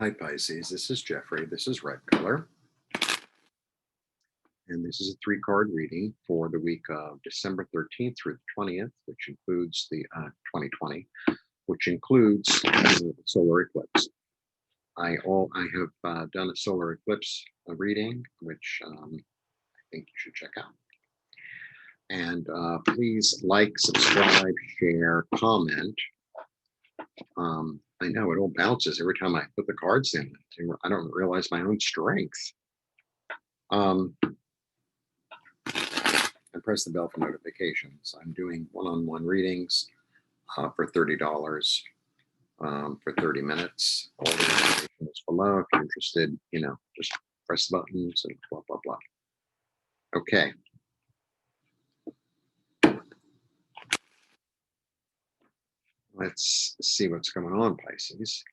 Hi Pisces, this is Jeffrey. This is red color. And this is a 3-card reading for the week of December 13th through the 20th, which includes the 2020, which includes the solar eclipse. I have done a solar eclipse reading, which I think you should check out. And please like, subscribe, share, comment. I know it all bounces every time I put the cards in. I don't realize my own strength. And press the bell for notifications. I'm doing one-on-one readings for $30 for 30 minutes. All the information is below. If you're interested, just press the buttons and blah, blah, blah. Okay. Let's see what's going on, Pisces.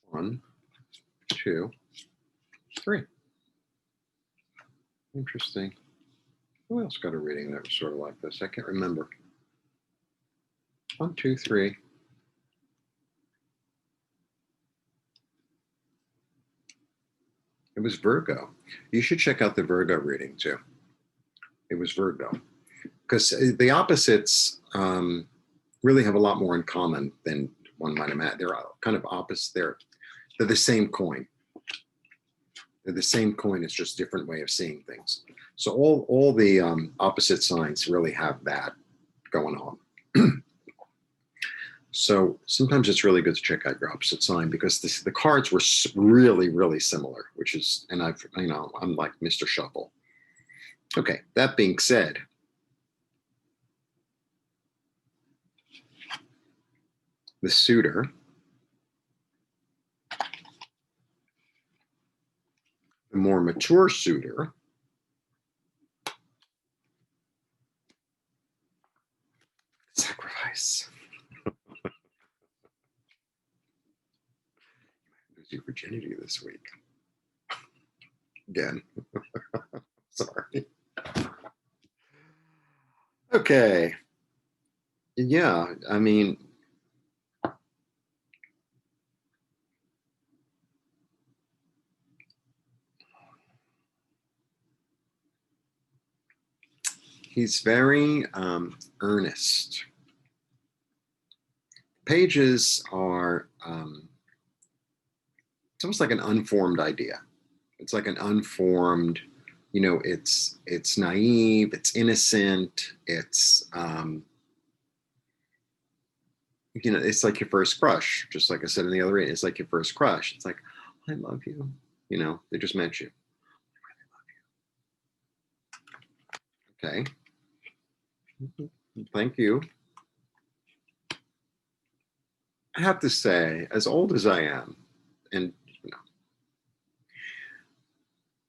One, two, three. Interesting. Who else got a reading that was sort of like this? I can't remember. 1, 2, 3. It was Virgo. You should check out the Virgo reading too. It was Virgo. Because the opposites really have a lot more in common than one might imagine. They're kind of opposite. They're the same coin. They're the same coin. It's just a different way of seeing things. So all the opposite signs really have that going on. So sometimes it's really good to check out your opposite sign because the cards were really, really similar, which is, and I'm like Mr. Shuffle. Okay, that being said, the suitor the more mature suitor sacrifice. Lose your virginity this week. Again. Sorry. Okay. Yeah, I mean, he's very earnest. Pages are, it's almost like an unformed idea. It's like an unformed, it's naive, it's innocent, it's, it's like your first crush, just like I said in the other reading, it's like your first crush. It's like, I love you. They just met you. I really love you. Okay. Thank you. I have to say, as old as I am, and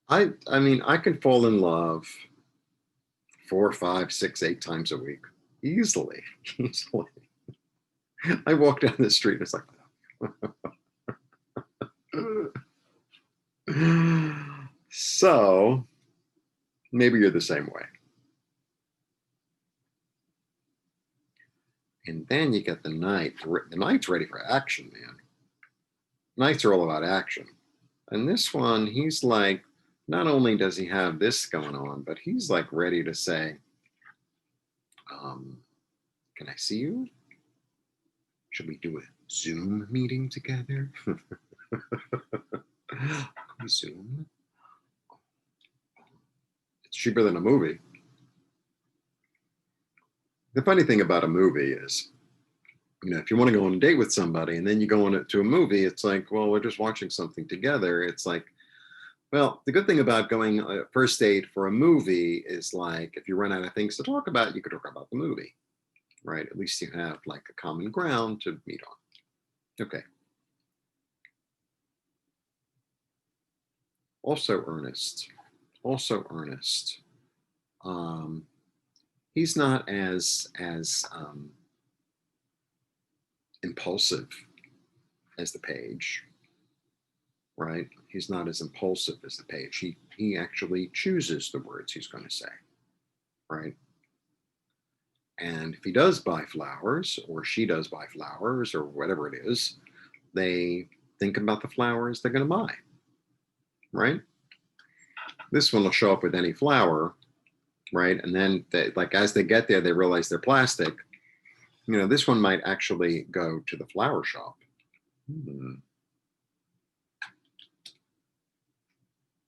I mean, I can fall in love 4, 5, 6, 8 times a week, easily. I walk down the street, it's like, so maybe you're the same way. And then you get the Knight. The Knight's ready for action, man. Knights are all about action. And this one, he's like, not only does he have this going on, but he's like ready to say, can I see you? Should we do a Zoom meeting together? Zoom? It's cheaper than a movie. The funny thing about a movie is, if you want to go on a date with somebody and then you go on to a movie, it's like, well, we're just watching something together. It's like, well, the good thing about going a first date for a movie is like, if you run out of things to talk about, you could talk about the movie, right? At least you have like a common ground to meet on. Okay. Also earnest. He's not as impulsive as the Page, right? he's not as impulsive as the page. He actually chooses the words he's going to say, right? And if he does buy flowers, or she does buy flowers, or whatever it is, they think about the flowers they're going to buy, right? This one will show up with any flower, right? And then they, like, as they get there, they realize they're plastic. You know, this one might actually go to the flower shop.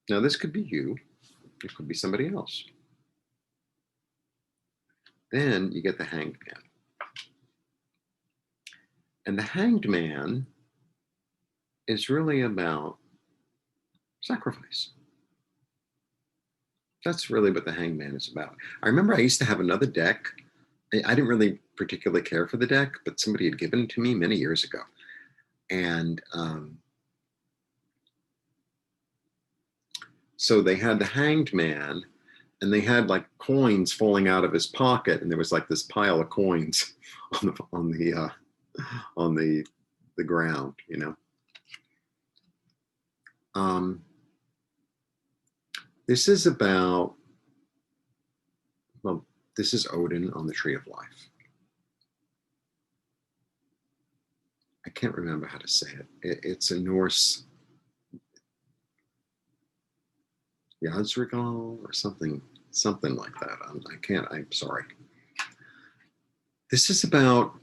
Now, this could be you. It could be somebody else. Then you get the Hanged Man. And the Hanged Man is really about sacrifice. That's really what the Hanged Man is about. I remember I used to have another deck. I didn't really particularly care for the deck, but somebody had given it to me many years ago. And so they had the Hanged Man, and they had like coins falling out of his pocket, and there was like this pile of coins on the ground, you know. This is about, well, this is Odin on the Tree of Life. I can't remember how to say it. It's a Norse Yazrigal or something like that. I'm sorry. This is about,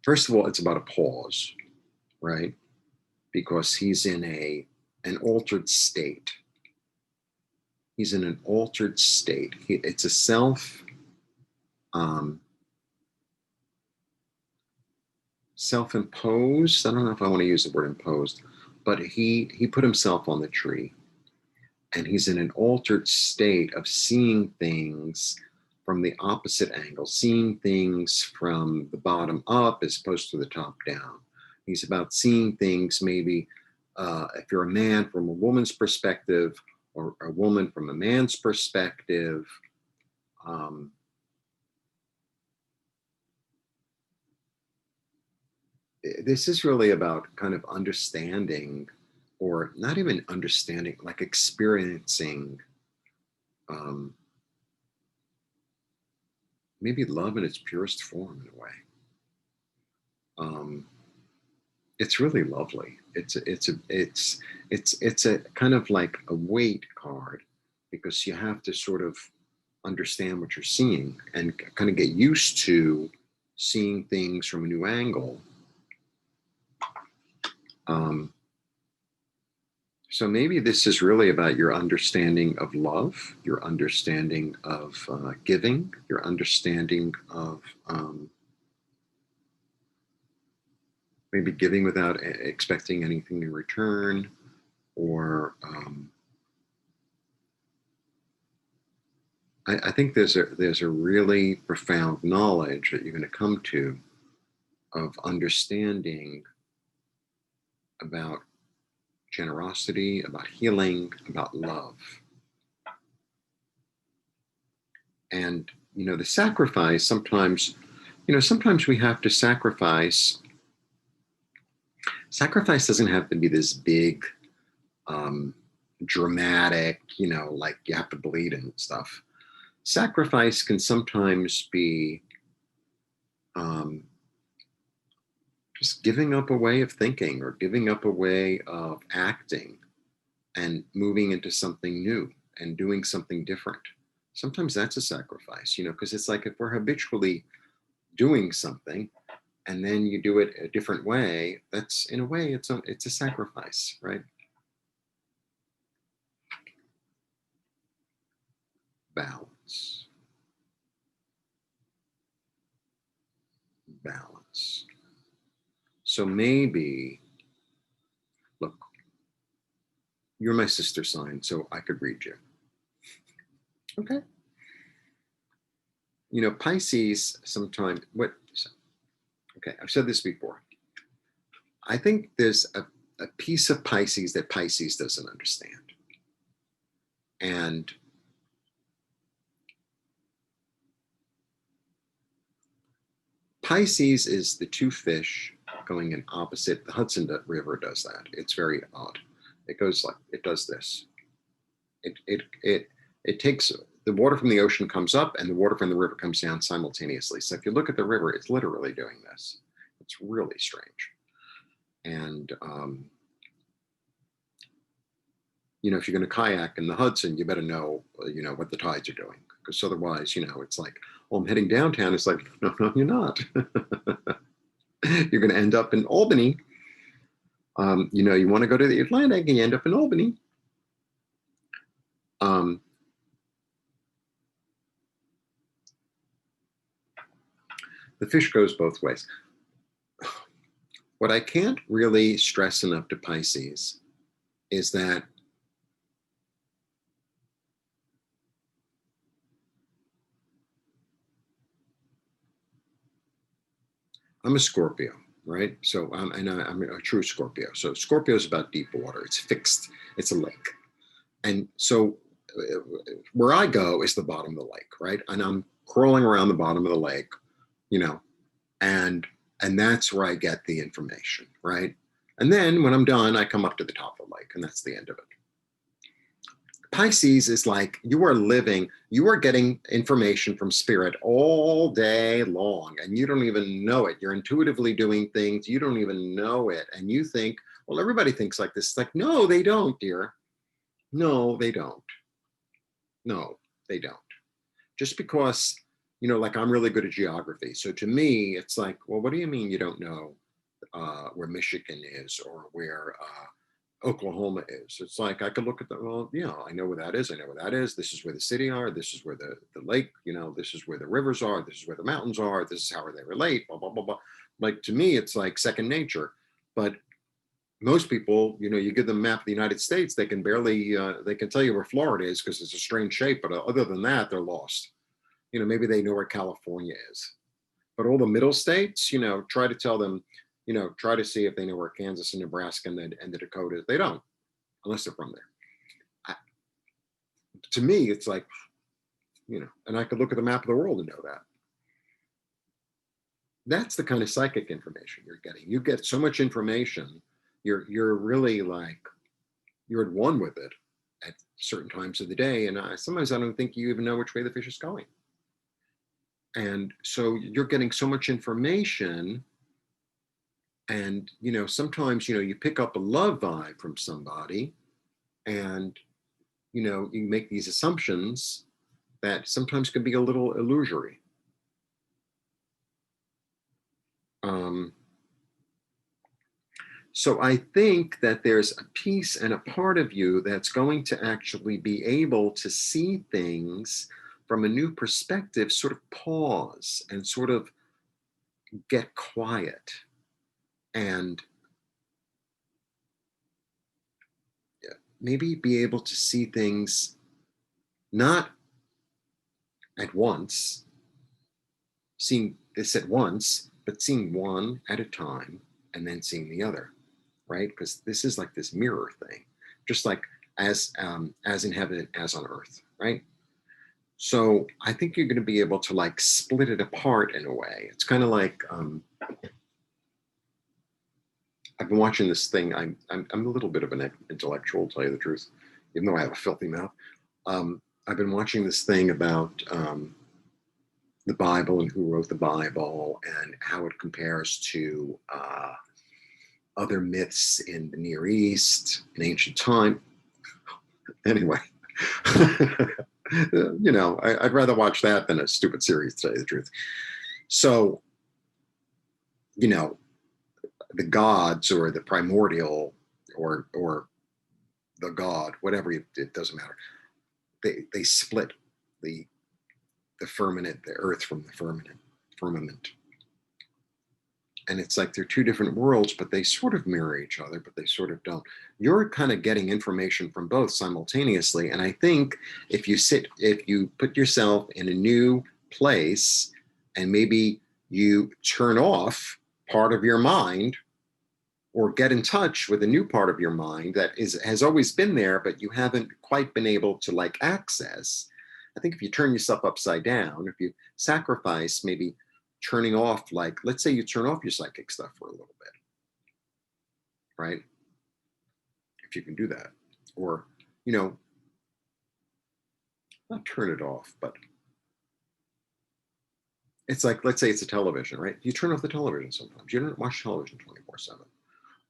first of all, it's about a pause, right? Because he's in an altered state. He's in an altered state. It's a self-imposed. I don't know if I want to use the word imposed, but he put himself on the tree, and he's in an altered state of seeing things from the opposite angle, seeing things from the bottom up as opposed to the top down. He's about seeing things maybe, if you're a man, from a woman's perspective, or a woman from a man's perspective. This is really about kind of understanding, or not even understanding, like experiencing maybe love in its purest form in a way. It's really lovely. It's a kind of like a weight card, because you have to sort of understand what you're seeing and kind of get used to seeing things from a new angle. So maybe this is really about your understanding of love, your understanding of giving, your understanding of maybe giving without expecting anything in return, or I think there's a really profound knowledge that you're going to come to of understanding about generosity, about healing, about love. And, you know, the sacrifice, sometimes we have to sacrifice. Sacrifice doesn't have to be this big, dramatic, you know, like you have to bleed and stuff. Sacrifice can sometimes be just giving up a way of thinking, or giving up a way of acting, and moving into something new and doing something different. Sometimes that's a sacrifice, you know, because it's like if we're habitually doing something and then you do it a different way, that's, in a way, it's a sacrifice, right? Balance. Balance. So maybe, look, you're my sister sign, so I could read you. Okay. You know, Pisces sometimes, okay, I've said this before. I think there's a piece of Pisces that Pisces doesn't understand. And Pisces is the two fish going in opposite. The Hudson River does that. It's very odd. It goes like, it does this. It takes, the water from the ocean comes up and the water from the river comes down simultaneously. So if you look at the river, it's literally doing this. It's really strange. And, you know, if you're going to kayak in the Hudson, you better know, you know, what the tides are doing. Because otherwise, you know, it's like, well, I'm heading downtown. It's like, no, no, you're not. You're going to end up in Albany. You know, you want to go to the Atlantic and you end up in Albany. The fish goes both ways. What I can't really stress enough to Pisces is that I'm a Scorpio, right? So I'm a true Scorpio. So Scorpio is about deep water. It's fixed. It's a lake. And so where I go is the bottom of the lake, right? And I'm crawling around the bottom of the lake, you know, and that's where I get the information, right? And then when I'm done, I come up to the top of the lake, and that's the end of it. Pisces is like, you are getting information from spirit all day long, and you don't even know it. You're intuitively doing things, you don't even know it. And you think, well, everybody thinks like this. It's like, no, they don't, dear. No, they don't. No, they don't. Just because, you know, like I'm really good at geography. So to me, it's like, well, what do you mean you don't know where Michigan is or where Oklahoma is? It's like, I could look at the, well, yeah, I know where that is. I know where that is. This is where the city are. This is where the lake, you know, this is where the rivers are. This is where the mountains are. This is how they relate, blah, blah, blah, blah. Like, to me, it's like second nature. But most people, you know, you give them a map of the United States, they can barely, they can tell you where Florida is because it's a strange shape. But other than that, they're lost. You know, maybe they know where California is. But all the middle states, you know, try to tell them, you know, try to see if they know where Kansas and Nebraska and the Dakotas. They don't, unless they're from there. To me, it's like, you know, and I could look at the map of the world and know that. That's the kind of psychic information you're getting. You get so much information, you're really like, you're at one with it at certain times of the day. And sometimes I don't think you even know which way the fish is going. And so you're getting so much information. And, you know, sometimes, you know, you pick up a love vibe from somebody and, you know, you make these assumptions that sometimes can be a little illusory. So I think that there's a piece and a part of you that's going to actually be able to see things from a new perspective, sort of pause and sort of get quiet and maybe be able to see things not at once, seeing this at once, but seeing one at a time and then seeing the other, right? Because this is like this mirror thing, just like as in heaven, as on earth, right? So I think you're going to be able to like split it apart in a way. It's kind of like, I've been watching this thing. I'm a little bit of an intellectual, to tell you the truth, even though I have a filthy mouth. I've been watching this thing about the Bible and who wrote the Bible and how it compares to other myths in the Near East in ancient time. Anyway, you know, I'd rather watch that than a stupid series, to tell you the truth. So, you know, the gods or the primordial or the god, whatever, it doesn't matter. They split the firmament, the earth from the firmament. And it's like they're two different worlds, but they sort of mirror each other, but they sort of don't. You're kind of getting information from both simultaneously. And I think if you put yourself in a new place and maybe you turn off part of your mind or get in touch with a new part of your mind that has always been there, but you haven't quite been able to like access. I think if you turn yourself upside down, if you sacrifice maybe turning off, like, let's say you turn off your psychic stuff for a little bit, right? if you can do that. Or, you know, not turn it off, but it's like, let's say it's a television, right? You turn off the television sometimes. You don't watch television 24/7.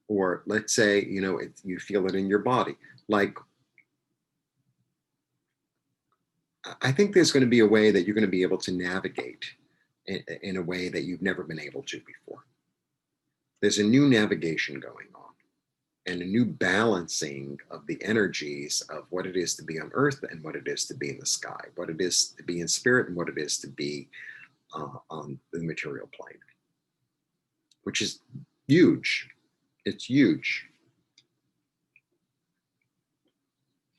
Or let's say, you know, you feel it in your body. Like, I think there's going to be a way that you're going to be able to navigate in a way that you've never been able to before. There's a new navigation going on and a new balancing of the energies of what it is to be on earth and what it is to be in the sky, what it is to be in spirit and what it is to be on the material plane, which is huge. It's huge.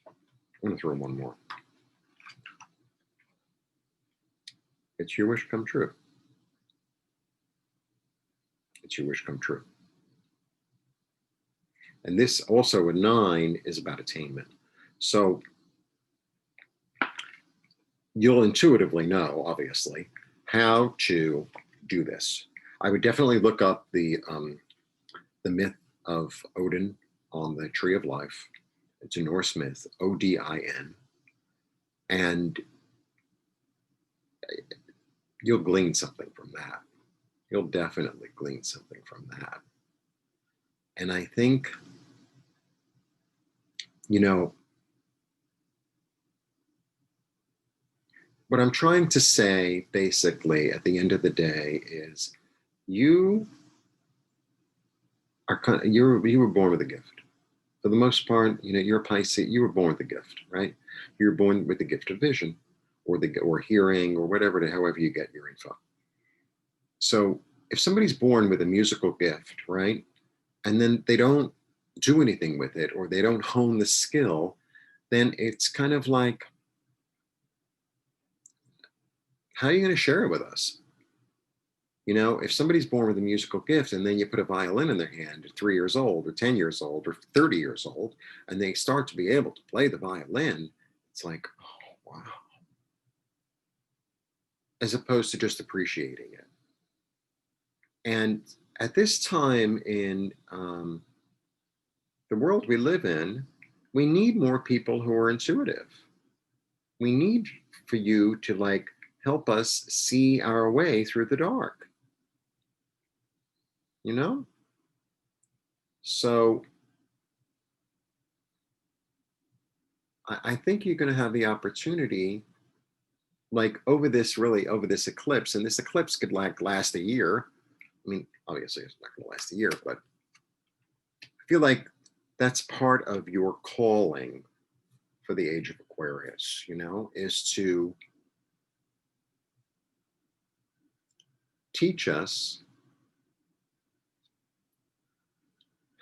I'm going to throw one more. It's your wish come true. It's your wish come true. And this also, a 9, is about attainment. So you'll intuitively know, obviously, how to do this. I would definitely look up the myth of Odin on the Tree of Life. It's a Norse myth, Odin, and you'll glean something from that. You'll definitely glean something from that. And I think, you know, what I'm trying to say basically at the end of the day is you are you were born with a gift. For the most part, you know, you're a Pisces, you were born with a gift, right? You're born with the gift of vision or hearing or whatever, however you get your info. So if somebody's born with a musical gift, right, and then they don't do anything with it or they don't hone the skill, then it's kind of like, how are you going to share it with us? You know, if somebody's born with a musical gift and then you put a violin in their hand at 3 years old or 10 years old or 30 years old, and they start to be able to play the violin, it's like, oh, wow. As opposed to just appreciating it. And at this time in the world we live in, we need more people who are intuitive. We need for you to like help us see our way through the dark. You know? So I think you're going to have the opportunity, like over this eclipse, and this eclipse could like last a year. I mean, obviously it's not going to last a year, but I feel like that's part of your calling for the age of Aquarius, you know, is to teach us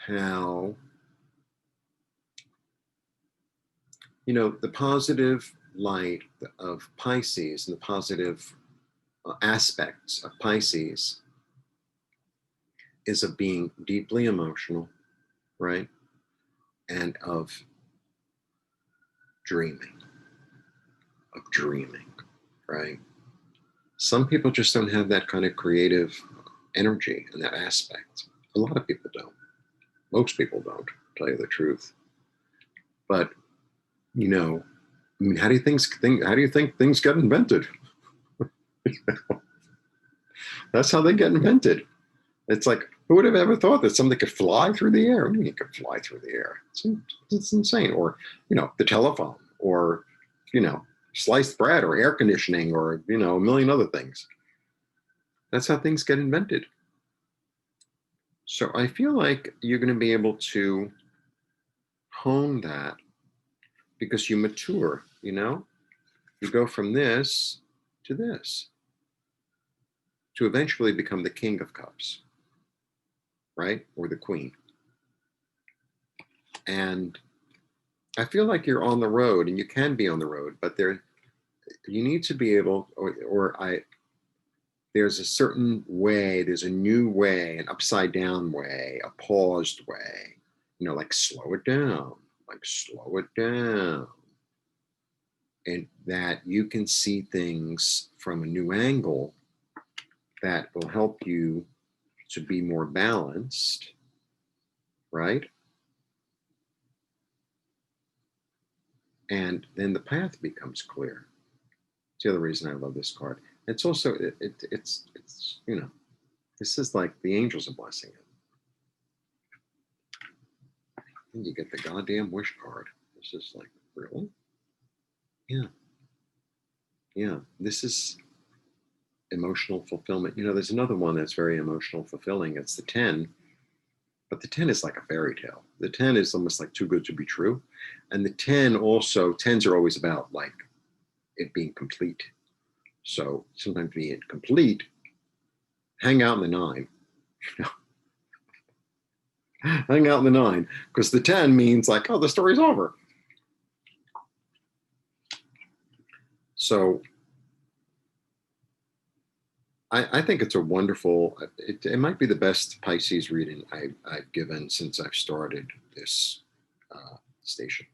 how, you know, the positive light of Pisces and the positive aspects of Pisces is of being deeply emotional, right? And of dreaming, right? Some people just don't have that kind of creative energy and that aspect. A lot of people don't. Most people don't, to tell you the truth. But, you know, I mean, how do you think things get invented? That's how they get invented. It's like, who would have ever thought that something could fly through the air? I mean, it could fly through the air. It's insane. Or, you know, the telephone, or, you know, sliced bread, or air conditioning, or, you know, a million other things. That's how things get invented. So I feel like you're going to be able to hone that because you mature, you know? You go from this to this to eventually become the King of Cups, right? Or the Queen. And I feel like you're on the road, and you can be on the road, but you need to be able, there's a certain way, there's a new way, an upside down way, a paused way, you know, like slow it down, and that you can see things from a new angle that will help you to be more balanced, right? And then the path becomes clear. It's the other reason I love this card. It's also, it's, you know, this is like the angels are blessing it. And you get the goddamn wish card. It's just like, really? Yeah. Yeah. This is emotional fulfillment. You know, there's another one that's very emotional fulfilling. It's the 10, but the 10 is like a fairy tale. The 10 is almost like too good to be true. And the 10 also, 10s are always about like it being complete. So sometimes being complete, hang out in the 9. Hang out in the 9, because the 10 means like, oh, the story's over. So I think it's a wonderful, it might be the best Pisces reading I've given since I've started this station.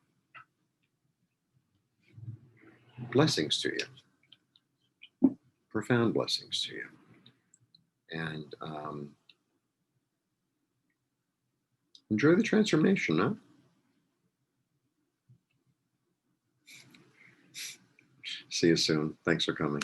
Blessings to you. Profound blessings to you. And enjoy the transformation, huh? See you soon. Thanks for coming.